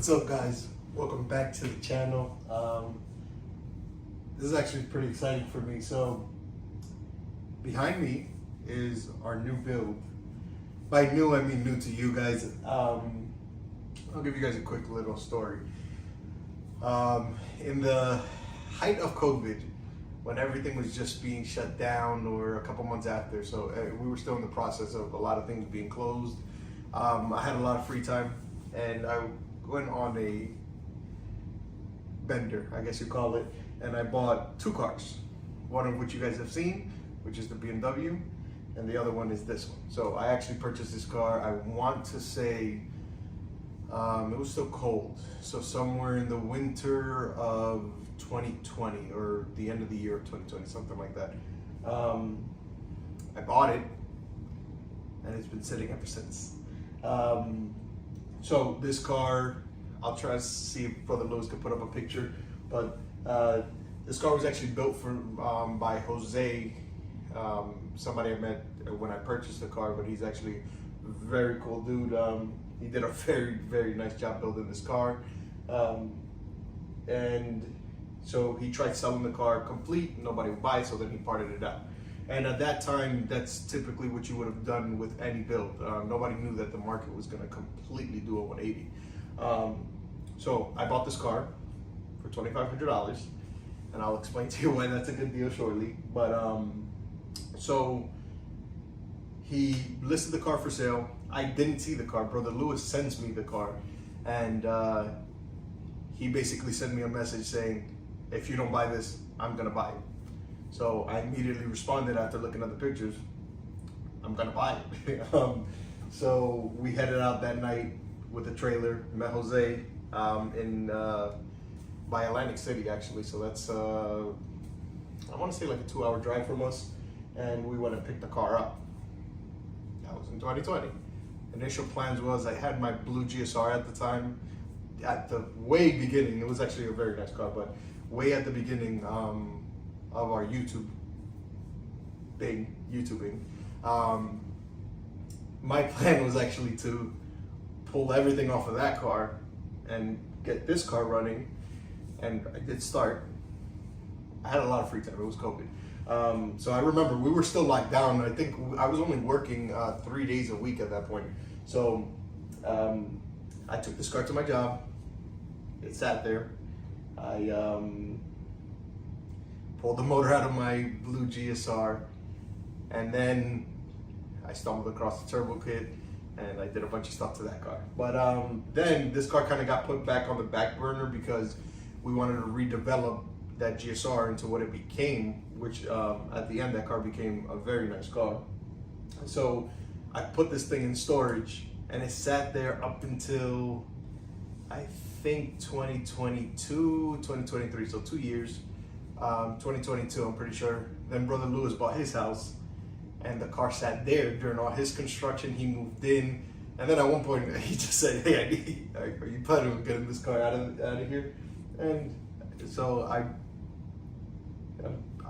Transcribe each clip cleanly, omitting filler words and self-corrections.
What's up, guys? Welcome back to the channel. This is actually pretty exciting for me. So behind me is our new build. By new, I mean new to you guys. I'll give you guys a quick little story. In the height of COVID, when everything was just being shut down, or a couple months after, so we were still in the process of a lot of things being closed. I had a lot of free time, and I went on a bender, I guess you call it, and I bought two cars, one of which you guys have seen, which is the BMW, and the other one is this one. So I actually purchased this car, I want to say, it was still cold, so somewhere in the winter of 2020 or the end of the year of 2020, something like that. I bought it, and it's been sitting ever since. So this car, I'll try to see if Brother Lewis can put up a picture, but this car was actually built for by Jose, somebody I met when I purchased the car, but he's actually a very cool dude. He did a very nice job building this car, and so he tried selling the car complete, nobody would buy it, so then he parted it out. And at that time, that's typically what you would have done with any build. Nobody knew that the market was going to completely do a 180. So I bought this car for $2,500, and I'll explain to you why that's a good deal shortly. But so he listed the car for sale. I didn't see the car. Brother Lewis sends me the car, and he basically sent me a message saying, if you don't buy this, I'm gonna buy it. So I immediately responded after looking at the pictures, I'm gonna buy it. So we headed out that night with a trailer, met Jose by Atlantic City actually. So that's, I wanna say like a 2-hour drive from us. And we went and picked the car up. That was in 2020. Initial plans was I had my blue GSR at the time. At the way beginning, it was actually a very nice car, but way at the beginning, of our YouTubing, my plan was actually to pull everything off of that car and get this car running, and I did start. I had a lot of free time, it was COVID. So I remember we were still locked down. I think I was only working 3 days a week at that point. So I took this car to my job, it sat there. I pulled the motor out of my blue GSR, and then I stumbled across the turbo kit, and I did a bunch of stuff to that car. But then this car kind of got put back on the back burner because we wanted to redevelop that GSR into what it became, which at the end that car became a very nice car. So I put this thing in storage, and it sat there up until I think 2022, 2023, so 2 years. 2022, I'm pretty sure. Then Brother Lewis bought his house, and the car sat there during all his construction. He moved in, and then at one point he just said, "Hey, are you planning on getting this car out of here?" And so I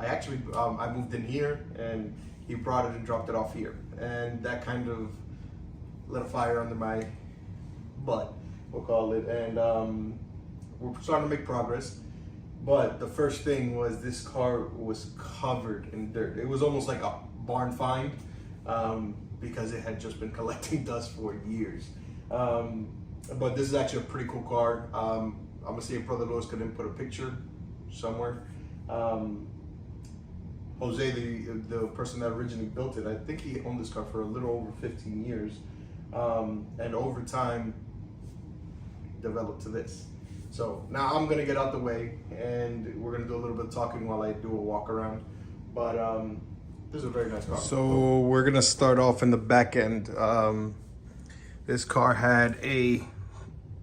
actually I moved in here, and he brought it and dropped it off here, and that kind of lit a fire under my butt, we'll call it, and we're starting to make progress. But the first thing was this car was covered in dirt. It was almost like a barn find, because it had just been collecting dust for years. But this is actually a pretty cool car. I'm gonna see if Brother Lewis could input a picture somewhere. Jose, the person that originally built it, I think he owned this car for a little over 15 years. And over time, developed to this. So now I'm gonna get out the way, and we're gonna do a little bit of talking while I do a walk around. But this is a very nice car. So we're gonna start off in the back end. This car had a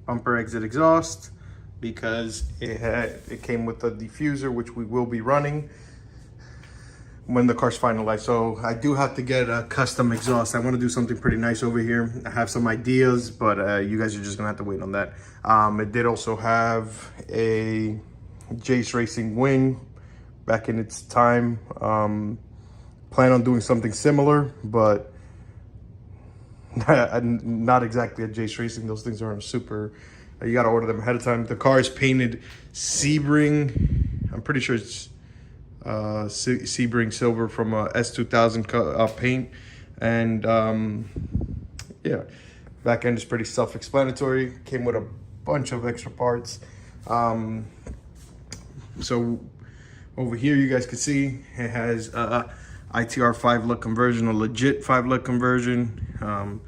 bumper exit exhaust because it came with a diffuser, which we will be running when the car's finalized. So I do have to get a custom exhaust. I want to do something pretty nice over here. I have some ideas, but you guys are just gonna have to wait on that. It did also have a Jace Racing wing back in its time. Plan on doing something similar, but not exactly a Jace Racing. Those things aren't super You got to order them ahead of time. The car is painted Sebring. I'm pretty sure it's Sebring silver from S2000 paint. And yeah, back end is pretty self-explanatory. Came with a bunch of extra parts. So over here you guys can see it has ITR 5-lug conversion, a legit 5-lug conversion.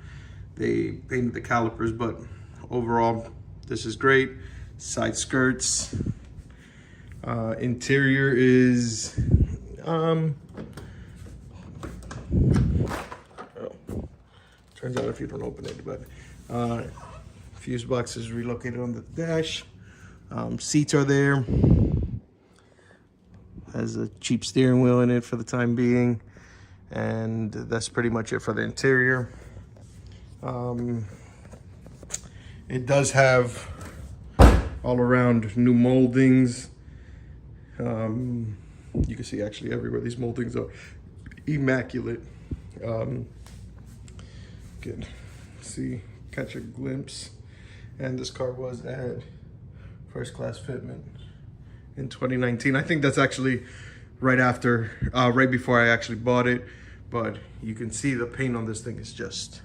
They painted the calipers, but overall this is great. Side skirts. Interior is turns out if you don't open it, but fuse box is relocated on the dash. Seats are there. Has a cheap steering wheel in it for the time being, and that's pretty much it for the interior. It does have all around new moldings. You can see actually everywhere these moldings are immaculate. Good, see, catch a glimpse. And this car was at first class fitment in 2019. I think that's actually right after, right before I actually bought it. But you can see the paint on this thing is just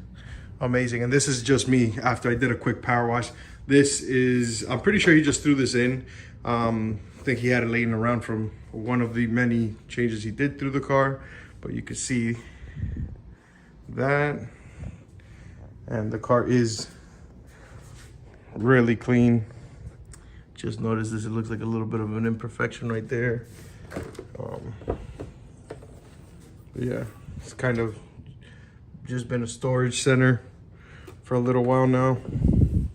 amazing. And this is just me after I did a quick power wash. This is, I'm pretty sure he just threw this in. I think he had it laying around from one of the many changes he did through the car. But you can see that. And the car is really clean. Just notice this, it looks like a little bit of an imperfection right there. Yeah, it's kind of just been a storage center for a little while now.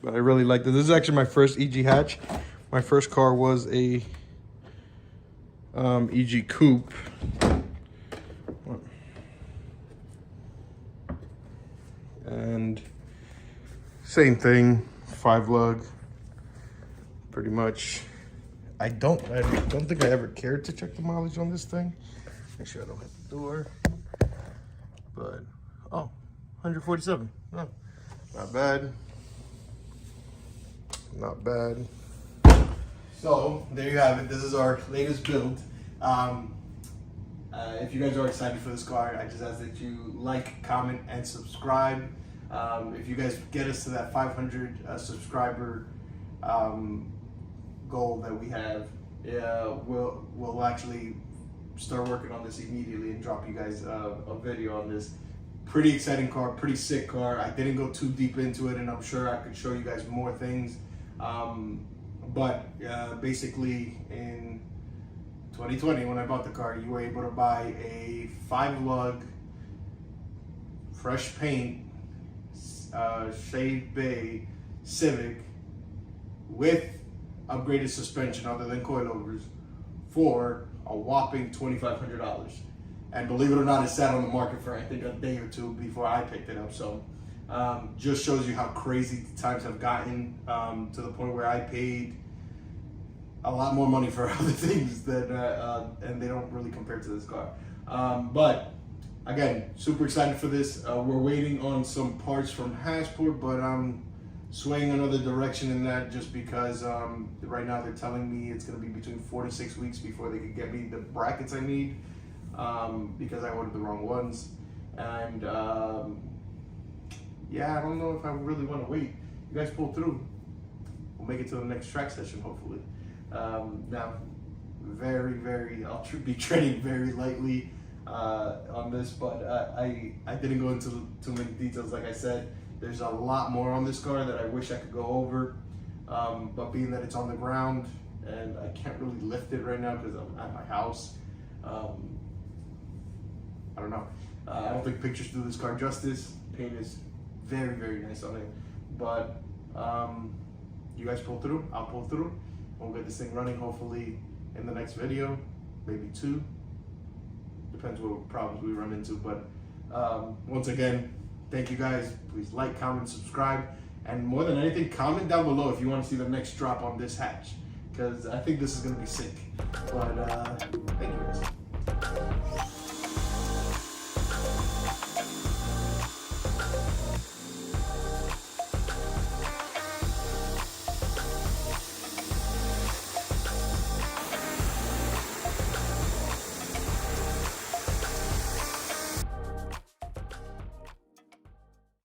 But I really like this. This is actually my first EG hatch. My first car was a EG coupe. And same thing, 5-lug, pretty much. I don't think I ever cared to check the mileage on this thing. Make sure I don't hit the door. But oh, 147. No, not bad. Not bad. So there you have it. This is our latest build. If you guys are excited for this car, I just ask that you like, comment, and subscribe. If you guys get us to that 500 subscriber goal that we have, we'll actually start working on this immediately and drop you guys a video on this. Pretty exciting car, pretty sick car. I didn't go too deep into it, and I'm sure I could show you guys more things. But basically in 2020, when I bought the car, you were able to buy a 5-lug, fresh paint, shade bay Civic with upgraded suspension other than coilovers for a whopping $2,500. And believe it or not, it sat on the market for I think a day or two before I picked it up. So just shows you how crazy times have gotten, to the point where I paid a lot more money for other things that and they don't really compare to this car. But again, super excited for this. We're waiting on some parts from Hasport, but I'm swaying another direction in that just because right now they're telling me it's going to be between 4 to 6 weeks before they could get me the brackets I need, because I ordered the wrong ones. And yeah, I don't know if I really want to wait. You guys pull through, we'll make it to the next track session hopefully. Now, I'll be treading very lightly on this, but I didn't go into too many details. Like I said, there's a lot more on this car that I wish I could go over, but being that it's on the ground and I can't really lift it right now because I'm at my house, I don't know. I don't think pictures do this car justice. Paint is very, very nice on it, but you guys pull through, I'll pull through. We'll get this thing running hopefully in the next video, maybe 2. Depends what problems we run into. But once again, thank you guys. Please like, comment, subscribe, and more than anything, comment down below if you want to see the next drop on this hatch, because I think this is going to be sick. But thank you guys.